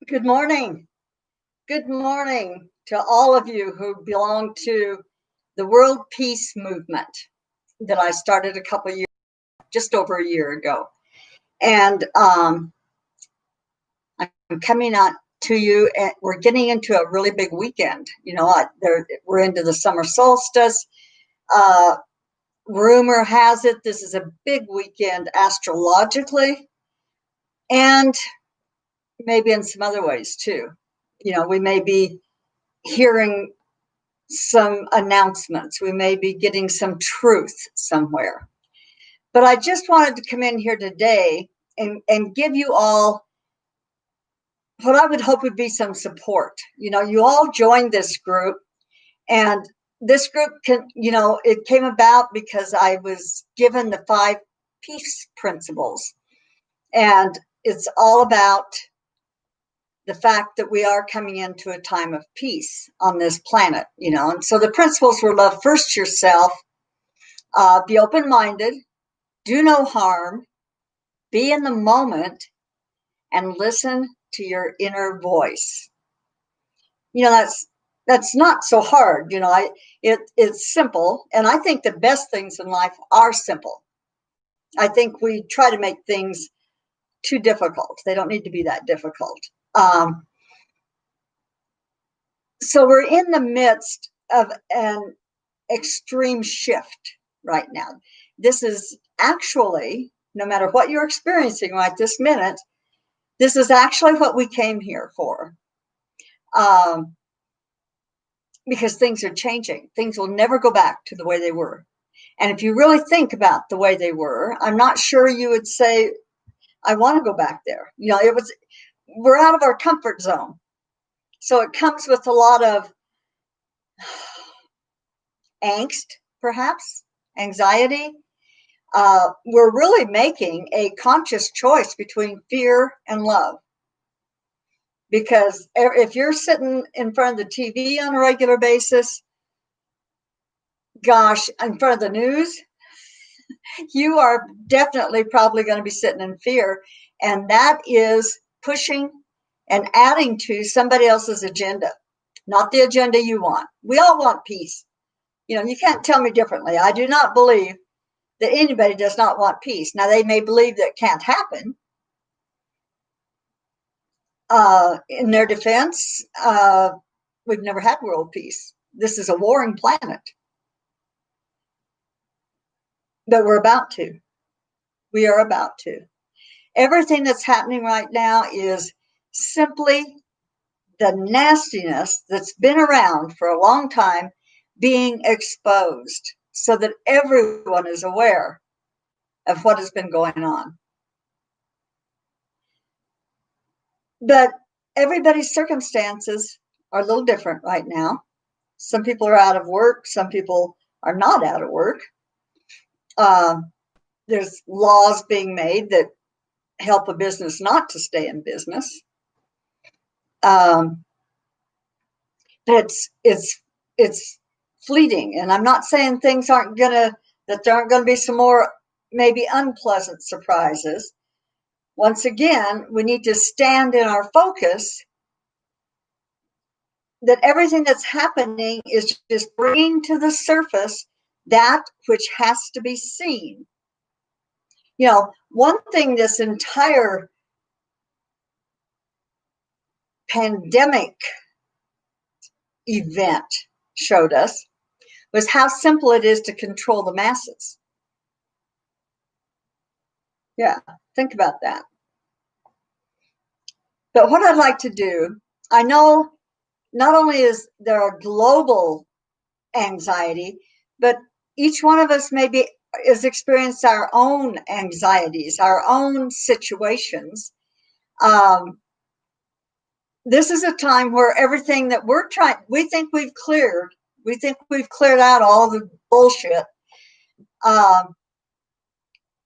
Good morning. Good morning to all of you who belong to the World Peace Movement that I started just over a year ago. And I'm coming out to you, and we're getting into a really big weekend. We're into the summer solstice. Rumor has it this is a big weekend astrologically, and maybe in some other ways too. We may be hearing some announcements. We may be getting some truth somewhere. But I just wanted to come in here today and give you all what I would hope would be some support. You all joined this group, and this group it came about because I was given the 5 peace principles. And it's all about the fact that we are coming into a time of peace on this planet, and so the principles were: love first yourself, be open-minded, do no harm, be in the moment, and listen to your inner voice. That's not so hard. It's simple, and I think the best things in life are simple. I think we try to make things too difficult. They don't need to be that difficult. So we're in the midst of an extreme shift right now. This is actually, no matter what you're experiencing right this minute, this is actually what we came here for. Because things are changing. Things will never go back to the way they were. And if you really think about the way they were, I'm not sure you would say, I want to go back there. We're out of our comfort zone. So it comes with a lot of angst, perhaps, anxiety. We're really making a conscious choice between fear and love. Because if you're sitting in front of the TV on a regular basis, gosh, in front of the news, you are definitely probably going to be sitting in fear. And that is pushing and adding to somebody else's agenda, not the agenda you want. We all want peace. You can't tell me differently. I do not believe that anybody does not want peace. Now, they may believe that it can't happen. In their defense, we've never had world peace. This is a warring planet. But we're about to. We are about to. Everything that's happening right now is simply the nastiness that's been around for a long time being exposed so that everyone is aware of what has been going on. But everybody's circumstances are a little different right now. Some people are out of work. Some people are not out of work. There's laws being made that help a business not to stay in business. But it's fleeting, and I'm not saying that there aren't gonna be some more maybe unpleasant surprises. Once again, we need to stand in our focus that everything that's happening is just bringing to the surface that which has to be seen. One thing this entire pandemic event showed us was how simple it is to control the masses. Yeah, think about that. But what I'd like to do, I know not only is there a global anxiety, but each one of us maybe has experienced our own anxieties, our own situations. This is a time where everything that we think we've cleared out all the bullshit.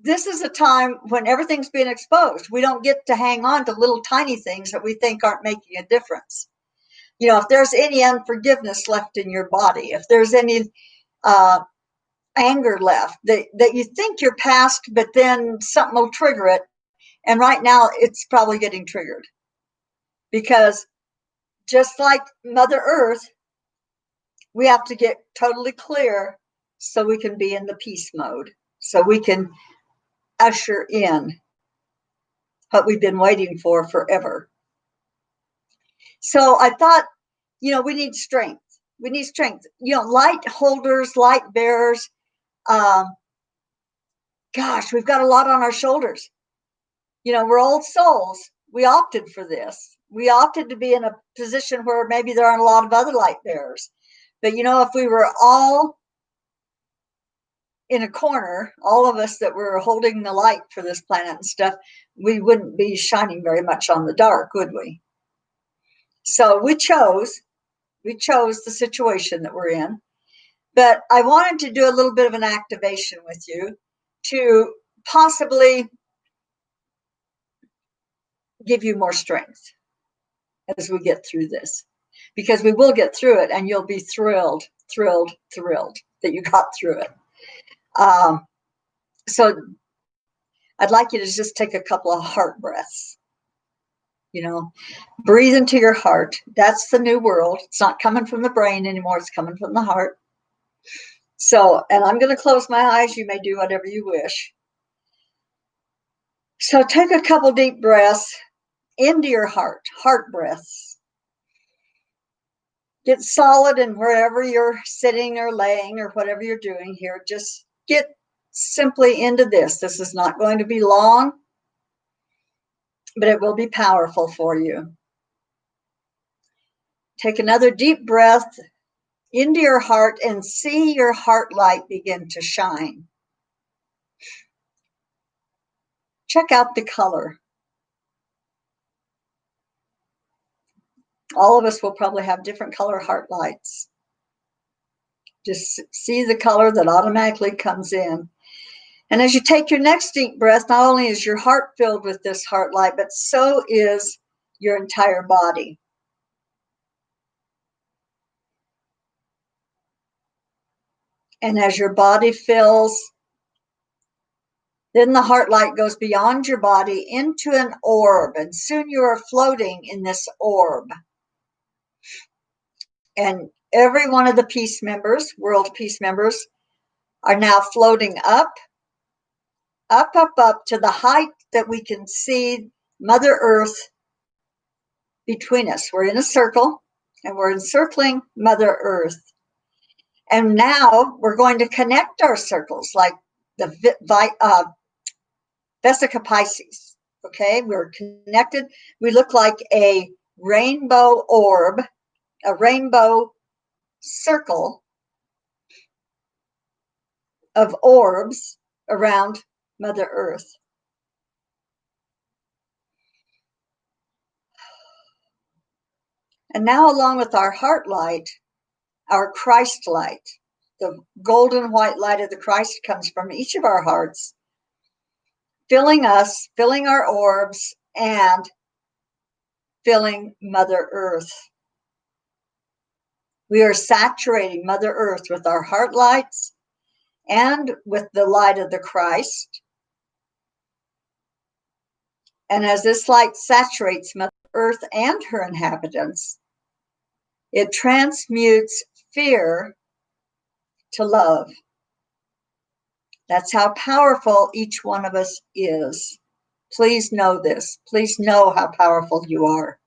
This is a time when everything's being exposed. We don't get to hang on to little tiny things that we think aren't making a difference. If there's any unforgiveness left in your body, if there's any anger left that you think you're past, but then something will trigger it. And right now it's probably getting triggered because just like Mother Earth, we have to get totally clear so we can be in the peace mode, so we can usher in what we've been waiting for forever. So I thought, we need strength. We need strength. Light holders, light bearers. Gosh, we've got a lot on our shoulders. We're old souls. We opted for this. We opted to be in a position where maybe there aren't a lot of other light bearers. But, if we were all in a corner, all of us that were holding the light for this planet and stuff, we wouldn't be shining very much on the dark, would we? So we chose the situation that we're in. But I wanted to do a little bit of an activation with you to possibly give you more strength as we get through this, because we will get through it, and you'll be thrilled that you got through it. So I'd like you to just take a couple of heart breaths. Breathe into your heart. That's the new world. It's not coming from the brain anymore. It's coming from the heart. So, and I'm going to close my eyes. You may do whatever you wish. So take a couple deep breaths into your heart breaths. Get solid in wherever you're sitting or laying or whatever you're doing here. Just get simply into this. This is not going to be long, but it will be powerful for you. Take another deep breath into your heart and see your heart light begin to shine. Check out the color. All of us will probably have different color heart lights. Just see the color that automatically comes in. And as you take your next deep breath, not only is your heart filled with this heart light, but so is your entire body. And as your body fills, then the heart light goes beyond your body into an orb, and soon you are floating in this orb. And every one of the peace members, world peace members, are now floating up to the height that we can see Mother Earth between us. We're in a circle, and we're encircling Mother Earth. And now we're going to connect our circles like the Vesica Pisces. Okay, we're connected. We look like a rainbow orb, a rainbow circle of orbs around Mother Earth. And now, along with our heart light, our Christ light, the golden white light of the Christ comes from each of our hearts, filling us, filling our orbs, and filling Mother Earth. We are saturating Mother Earth with our heart lights and with the light of the Christ. And as this light saturates Mother Earth and her inhabitants, it transmutes fear to love. That's how powerful each one of us is. Please know this. Please know how powerful you are.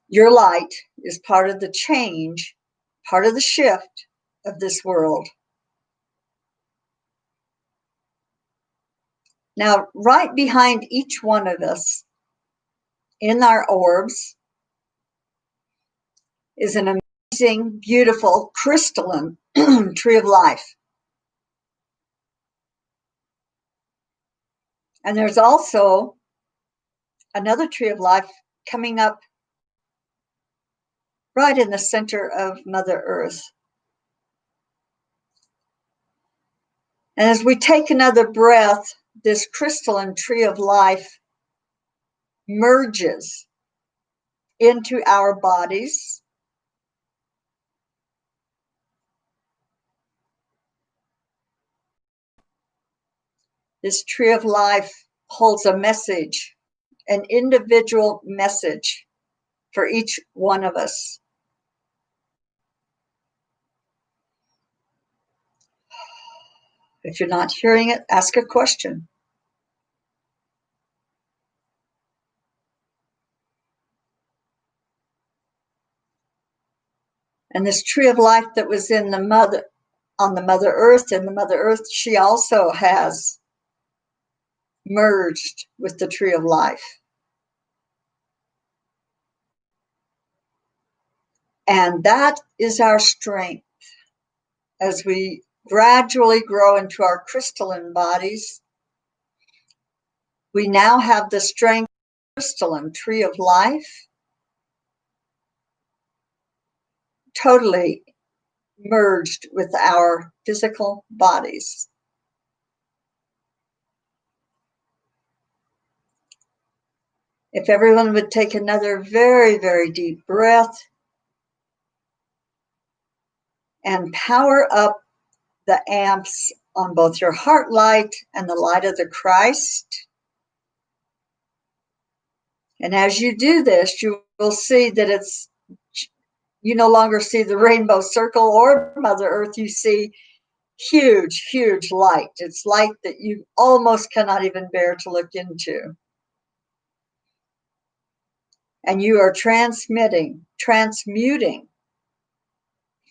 Your light is part of the change, part of the shift of this world. Now, right behind each one of us in our orbs is an amazing, beautiful, crystalline tree of life. And there's also another tree of life coming up right in the center of Mother Earth. And as we take another breath, this crystalline tree of life merges into our bodies. This tree of life holds a message, an individual message for each one of us. If you're not hearing it, ask a question. And this tree of life that was in the mother, on the Mother Earth, and the Mother Earth, she also has merged with the tree of life. And that is our strength. As we gradually grow into our crystalline bodies, we now have the strength of the crystalline tree of life totally merged with our physical bodies. If everyone would take another very, very deep breath and power up the amps on both your heart light and the light of the Christ. And as you do this, you will see that you no longer see the rainbow circle or Mother Earth. You see huge, huge light. It's light that you almost cannot even bear to look into. And you are transmuting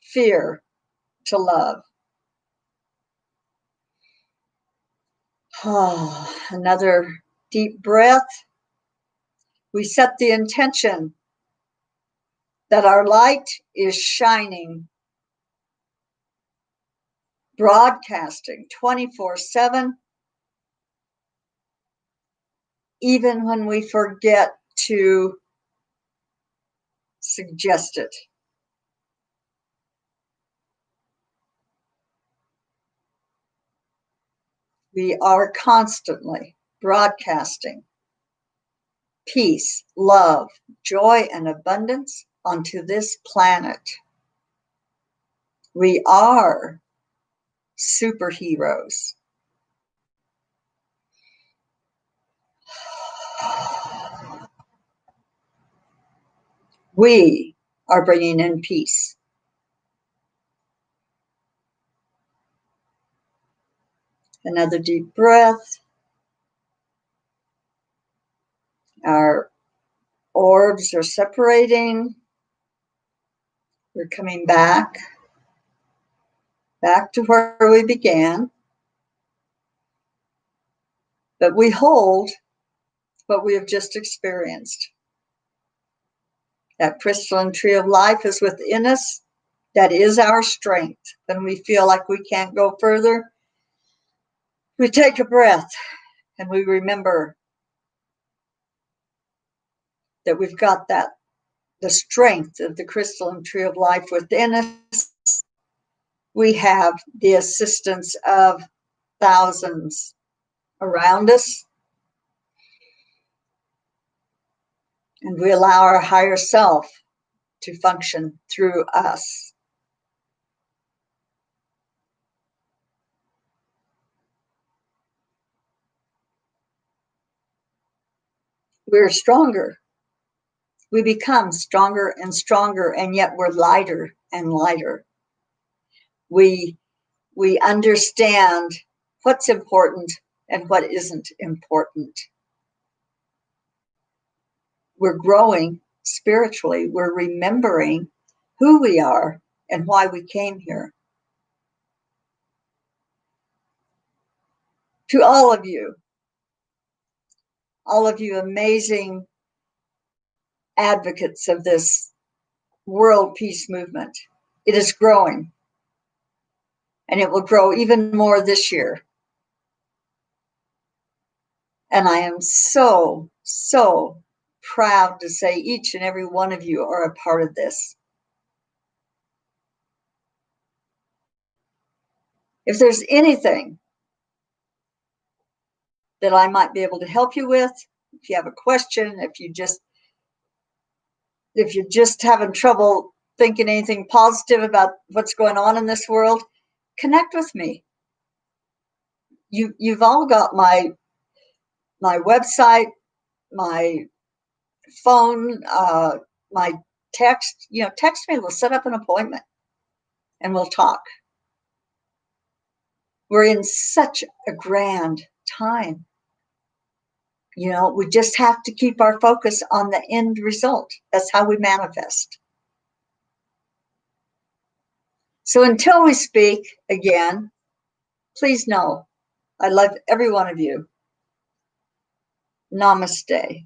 fear to love. Oh, another deep breath. We set the intention that our light is shining, broadcasting 24/7, even when we forget to suggest it. We are constantly broadcasting peace, love, joy, and abundance onto this planet. We are superheroes. We are bringing in peace. Another deep breath. Our orbs are separating. We're coming back to where we began. But we hold what we have just experienced. That crystalline tree of life is within us. That is our strength. When we feel like we can't go further, we take a breath and we remember that we've got the strength of the crystalline tree of life within us. We have the assistance of thousands around us. And we allow our higher self to function through us. We're stronger. We become stronger and stronger, and yet we're lighter and lighter. We understand what's important and what isn't important. We're growing spiritually. We're remembering who we are and why we came here. To all of you amazing advocates of this world peace movement, it is growing, and it will grow even more this year. And I am so, so proud to say each and every one of you are a part of this. If there's anything that I might be able to help you with, if you have a question, if you're just having trouble thinking anything positive about what's going on in this world, connect with me. You've all got my website. my phone, my text, text me, we'll set up an appointment and we'll talk. We're in such a grand time. We just have to keep our focus on the end result. That's how we manifest. So until we speak again, please know I love every one of you. Namaste.